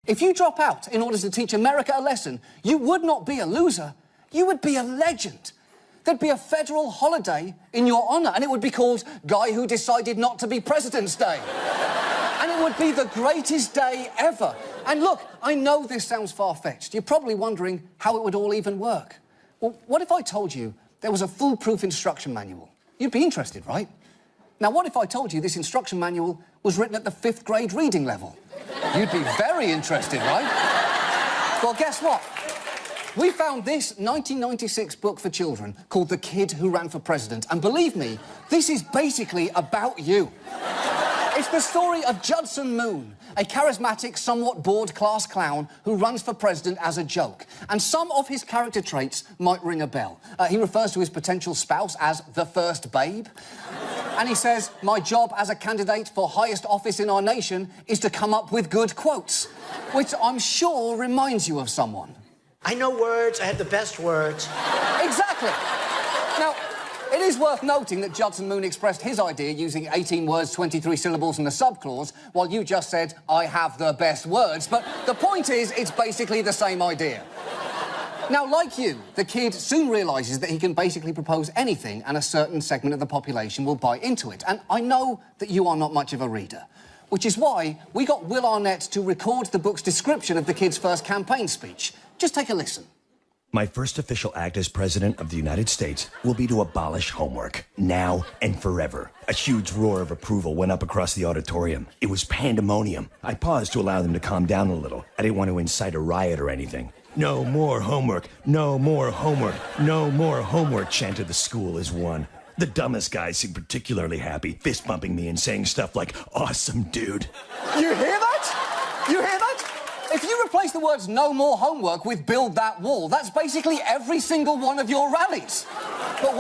If you drop out in order to teach America a lesson, you would not be a loser, you would be a legend. There'd be a federal holiday in your honour, and it would be called Guy Who Decided Not to Be President's Day. And it would be the greatest day ever. And look, I know this sounds far-fetched. You're probably wondering how it would all even work. Well, what if I told you there was a foolproof instruction manual? You'd be interested, right? Now, what if I told you this instruction manual was written at the 5th grade reading level? You'd be very interested, right? Well, guess what? We found this 1996 book for children called The Kid Who Ran for President, and believe me, this is basically about you. It's the story of Judson Moon, a charismatic, somewhat bored class clown who runs for president as a joke. And some of his character traits might ring a bell. He refers to his potential spouse as the first babe. And he says, my job as a candidate for highest office in our nation is to come up with good quotes, which I'm sure reminds you of someone. I know words, I have the best words. Exactly. Now, it is worth noting that Judson Moon expressed his idea using 18 words, 23 syllables and a subclause, while you just said, I have the best words. But the point is, it's basically the same idea. Now, like you, the kid soon realises that he can basically propose anything and a certain segment of the population will buy into it. And I know that you are not much of a reader, which is why we got Will Arnett to record the book's description of the kid's first campaign speech. Just take a listen. My first official act as President of the United States will be to abolish homework, now and forever. A huge roar of approval went up across the auditorium. It was pandemonium. I paused to allow them to calm down a little. I didn't want to incite a riot or anything. No more homework, no more homework, no more homework, chanted the school as one. The dumbest guys seemed particularly happy, fist-bumping me and saying stuff like, awesome, dude. You hear that? You hear that? If you replace the words no more homework with build that wall, that's basically every single one of your rallies. But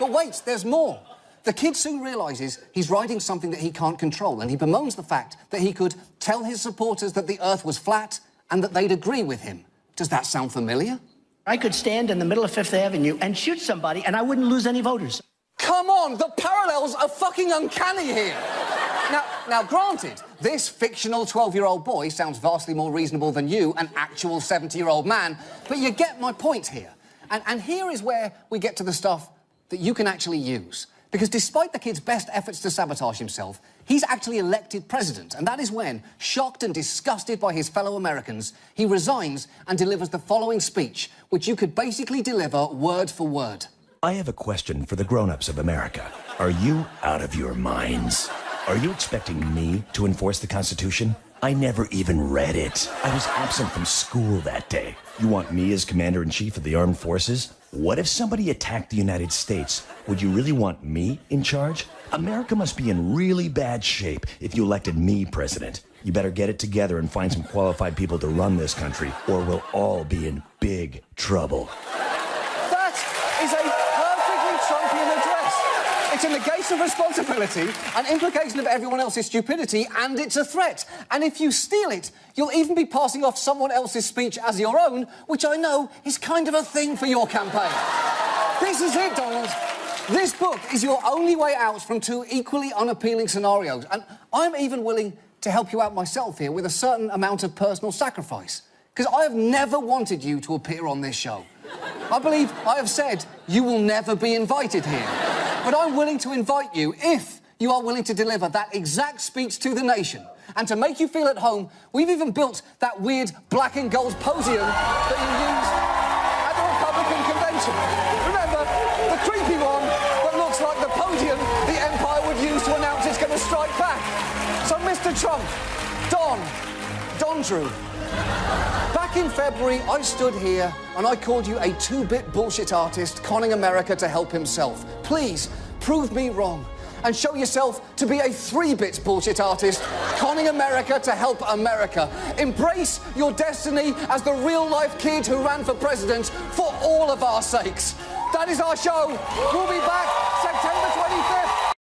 wait, there's more. The kid soon realises he's riding something that he can't control, and he bemoans the fact that he could tell his supporters that the earth was flat and that they'd agree with him. Does that sound familiar? I could stand in the middle of Fifth Avenue and shoot somebody and I wouldn't lose any voters. Come on, the parallels are fucking uncanny here. Now, granted, this fictional 12-year-old boy sounds vastly more reasonable than you, an actual 70-year-old man, but you get my point here. And here is where we get to the stuff that you can actually use. Because despite the kid's best efforts to sabotage himself, he's actually elected president, and that is when, shocked and disgusted by his fellow Americans, he resigns and delivers the following speech, which you could basically deliver word for word. I have a question for the grown-ups of America. Are you out of your minds? Are you expecting me to enforce the Constitution? I never even read it. I was absent from school that day. You want me as Commander-in-Chief of the Armed Forces? What if somebody attacked the United States? Would you really want me in charge? America must be in really bad shape if you elected me president. You better get it together and find some qualified people to run this country, or we'll all be in big trouble. That is a perfectly Trumpian address. It's a negation of responsibility, an implication of everyone else's stupidity, and it's a threat. And if you steal it, you'll even be passing off someone else's speech as your own, which I know is kind of a thing for your campaign. This is it, Donald. This book is your only way out from two equally unappealing scenarios, and I'm even willing to help you out myself here with a certain amount of personal sacrifice, because I have never wanted you to appear on this show. I believe I have said you will never be invited here, but I'm willing to invite you if you are willing to deliver that exact speech to the nation. And to make you feel at home, we've even built that weird black and gold podium that you used at the Republican convention. Remember, the creepy one that looks like the podium the Empire would use to announce it's going to strike back. So, Mr. Trump, Don Drew, back in February, I stood here and I called you a two-bit bullshit artist conning America to help himself. Please, prove me wrong and show yourself to be a three-bit bullshit artist conning America to help America. Embrace your destiny as the real-life kid who ran for president for all of our sakes. That is our show. We'll be back